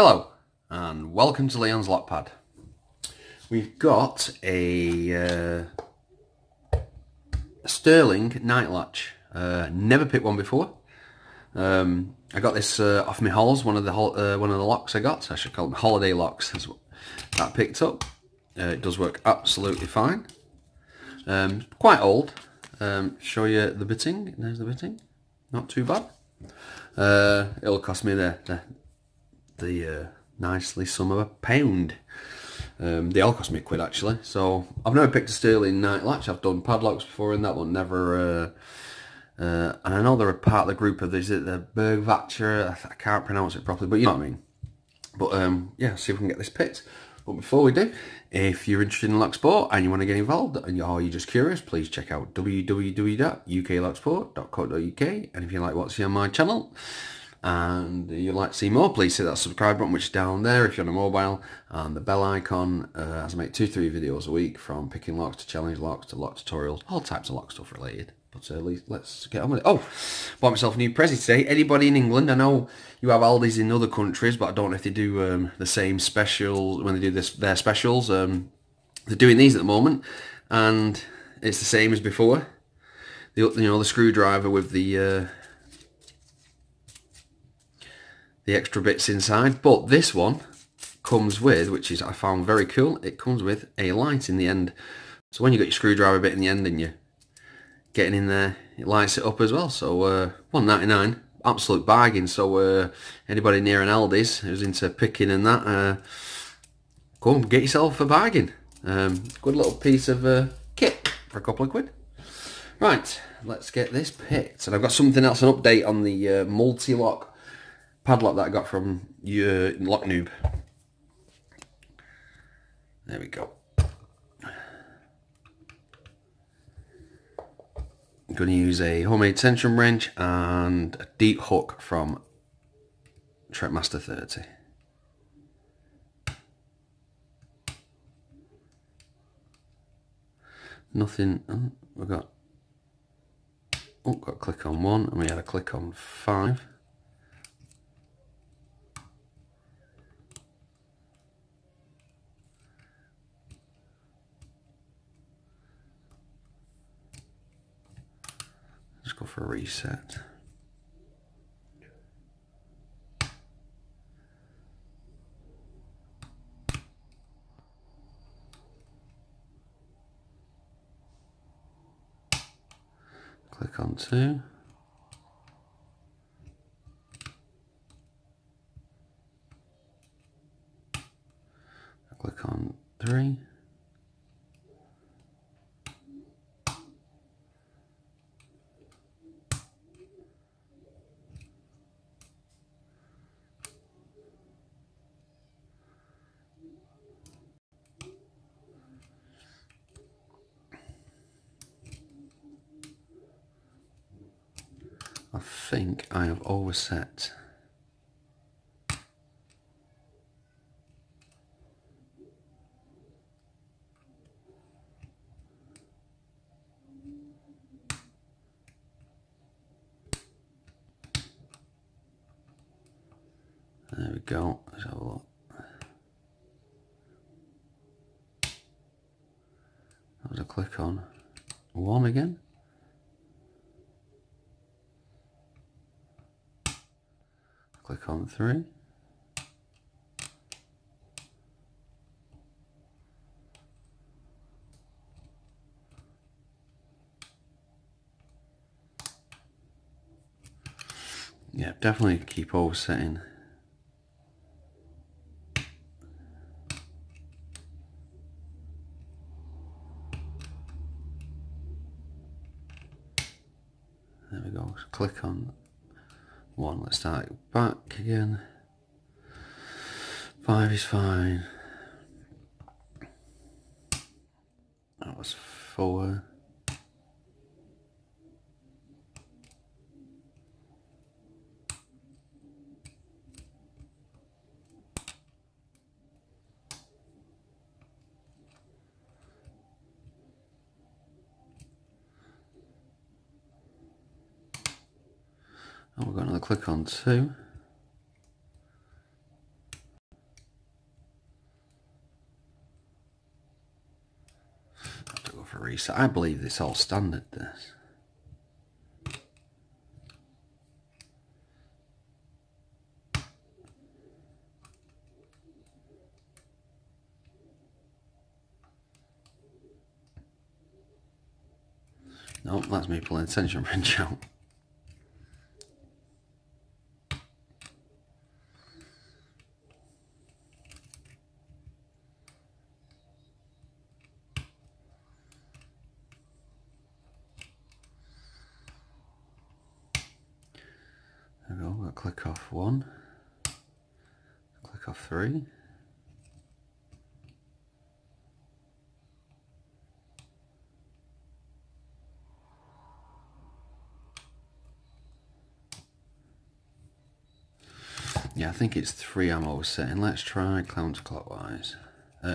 Hello and welcome to Leon's Lock Pad. We've got a Sterling night latch. Never picked one before. I got this off my hauls. One of the locks I got. I should call them holiday locks. That's what that picked up. It does work absolutely fine. Quite old. Show you the bitting. There's the bitting. Not too bad. It'll cost me the nicely sum of £1. They all cost me £1 actually. So I've never picked a Sterling night latch. I've done padlocks before and that one never. And I know they're a part of the group of the Bergvacher. I can't pronounce it properly, but you know what I mean. But yeah, see if we can get this picked. But before we do, if you're interested in lock sport and you want to get involved, or you're just curious, please check out www.uklocksport.co.uk. And if you like what's here on my channel and you'd like to see more, please hit that subscribe button, which is down there if you're on a mobile, and the bell icon, as I make 2-3 videos a week, from picking locks to challenge locks to lock tutorials, all types of lock stuff related. But let's get on with it. Oh, bought myself a new Prezi today. Anybody in England? I know you have Aldi's in other countries, but I don't know if they do the same specials when they do their specials. They're doing these at the moment, and it's the same as before. The screwdriver with the extra bits inside. But this one comes with, which is I found very cool. It comes with a light in the end. So when you got your screwdriver bit in the end and you getting in there, it lights it up as well. So £1.99, absolute bargain. So anybody near an Aldi's who's into picking and that, go and get yourself a bargain. Good little piece of kit for a couple of £. Right, let's get this picked. And I've got something else, an update on the mul-t-lock padlock that I got from Lock Noob. There we go. I'm going to use a homemade tension wrench and a deep hook from Trekmaster 30. Nothing. We've got a click on 1 and we had a click on 5. Go for a reset. Click on 2. Click on 3. I think I have overset. There we go. Let's have a look. That was a click on 1 again. Click on 3. Yeah, definitely keep oversetting. There we go. Click on 1. Let's start it back again. 5 is fine. That was 4. And we've got another click on 2. reset. I believe it's all standard, this. No, that's me pulling the tension wrench out. There we go, we'll click off 1, click off 3. Yeah, I think it's 3 I'm oversetting. Let's try counterclockwise.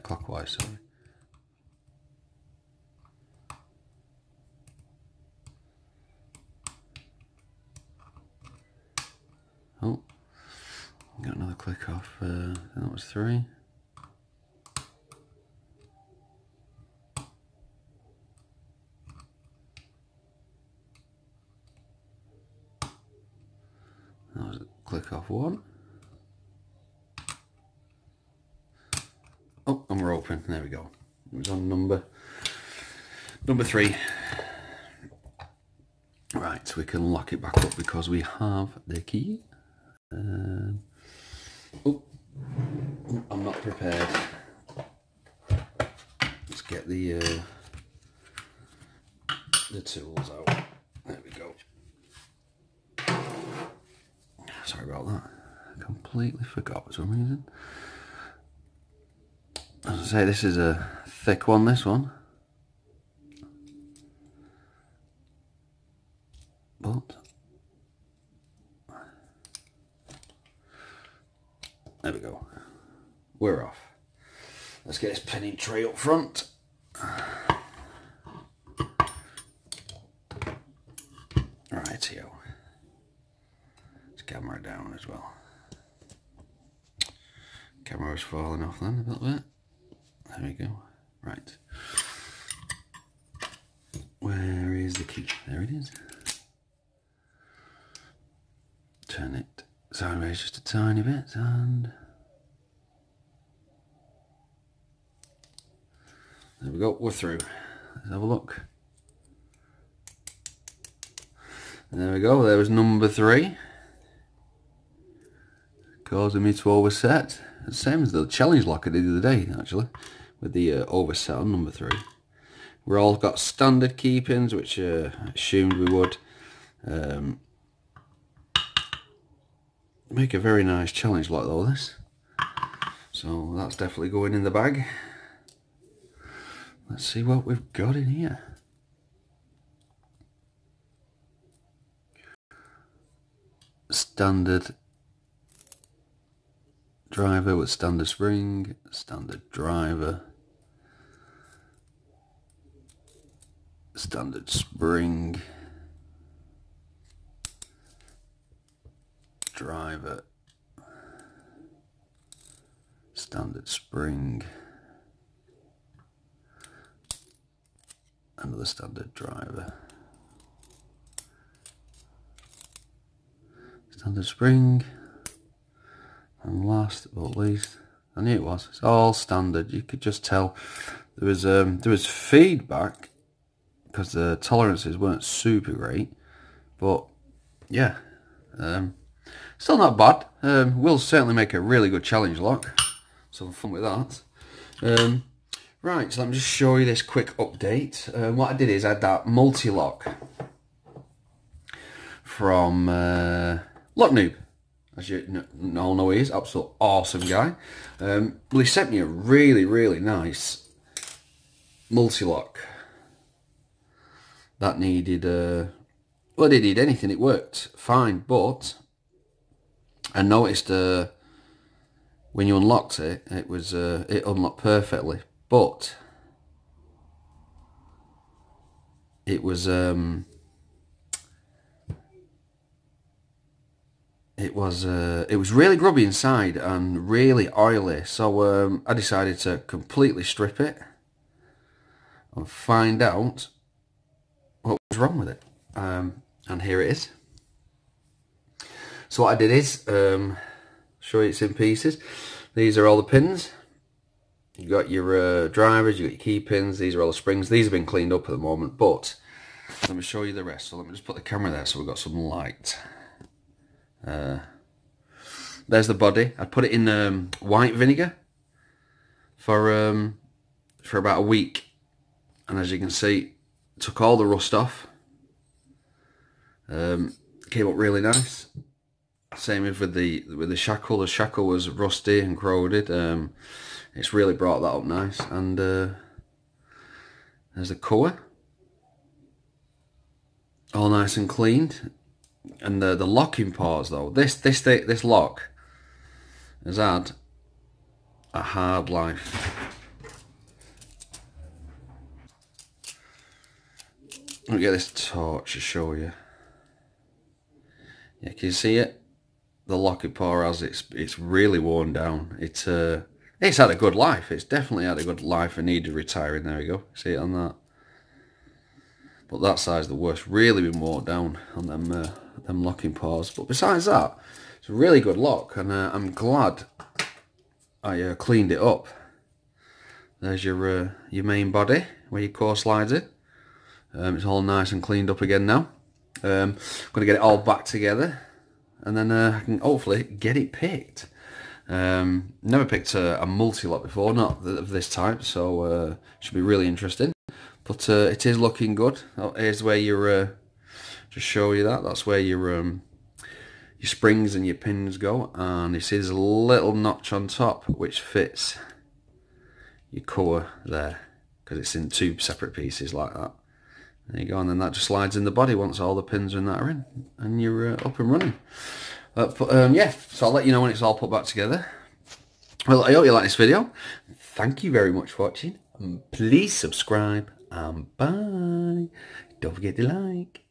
Clockwise, sorry. Oh, got another click off. That was 3. That was a click off 1. Oh, and we're open. There we go. It was on number 3. Right, so we can lock it back up because we have the key. Oh, I'm not prepared. Let's get the tools out. There we go. Sorry about that. I completely forgot for some reason. As I say, this is a thick one, this one. But there we go. We're off. Let's get this pinning tray up front. Rightio. Let's camera down as well. Camera's falling off then a little bit. There we go. Right. Where is the key? There it is. Turn it sideways just a tiny bit and there we go, we're through. Let's have a look. And there we go, there was number 3. Causing me to overset. The same as the challenge lock I did the other day, actually, with the overset on number 3. We're all got standard key pins, which I assumed we would. Make a very nice challenge lock though, this. So that's definitely going in the bag. Let's see what we've got in here. Standard driver with standard spring, standard driver, standard spring, driver, standard spring, another standard driver, standard spring, and last but not least, I knew it was, it's all standard. You could just tell there was feedback because the tolerances weren't super great, but yeah, still not bad. We'll certainly make a really good challenge lock. Some fun with that. Right, so let me just show you this quick update. What I did is I had that mul-t-lock from Lock Noob. As you all know, he is absolute awesome guy. Well, he sent me a really nice mul-t-lock that needed well, it didn't need anything, it worked fine, but I noticed when you unlocked it, it was it unlocked perfectly, but it was really grubby inside and really oily, so I decided to completely strip it and find out what was wrong with it. And here it is. So what I did is show you it's in pieces. These are all the pins. You got your drivers, you got your key pins. These are all the springs. These have been cleaned up at the moment, but let me show you the rest. So let me just put the camera there so we've got some light. There's the body. I put it in white vinegar for about a week, and as you can see, took all the rust off. Came up really nice. Same with the shackle. The shackle was rusty and corroded. It's really brought that up nice. And there's the cover, all nice and cleaned. And the locking parts though, this lock has had a hard life. Let me get this torch to show you. Yeah, can you see it? The locking part has it's really worn down. It's had a good life. It's definitely had a good life and needed retiring. There we go. See it on that. But that side's the worst. Really been worn down on them locking paws. But besides that, it's a really good lock, and I'm glad I cleaned it up. There's your main body where your core slides in. It's all nice and cleaned up again now. I'm going to get it all back together, and then I can hopefully get it picked. Never picked a multi-lock before, not of this type, so should be really interesting. But it is looking good. Oh, here's where your just show you that's where your springs and your pins go, and you see there's a little notch on top which fits your core there, because it's in two separate pieces like that. There you go, and then that just slides in the body once all the pins and that are in, and you're up and running. Yeah, so I'll let you know when it's all put back together. Well, I hope you like this video. Thank you very much for watching. Please subscribe, and bye. Don't forget to like.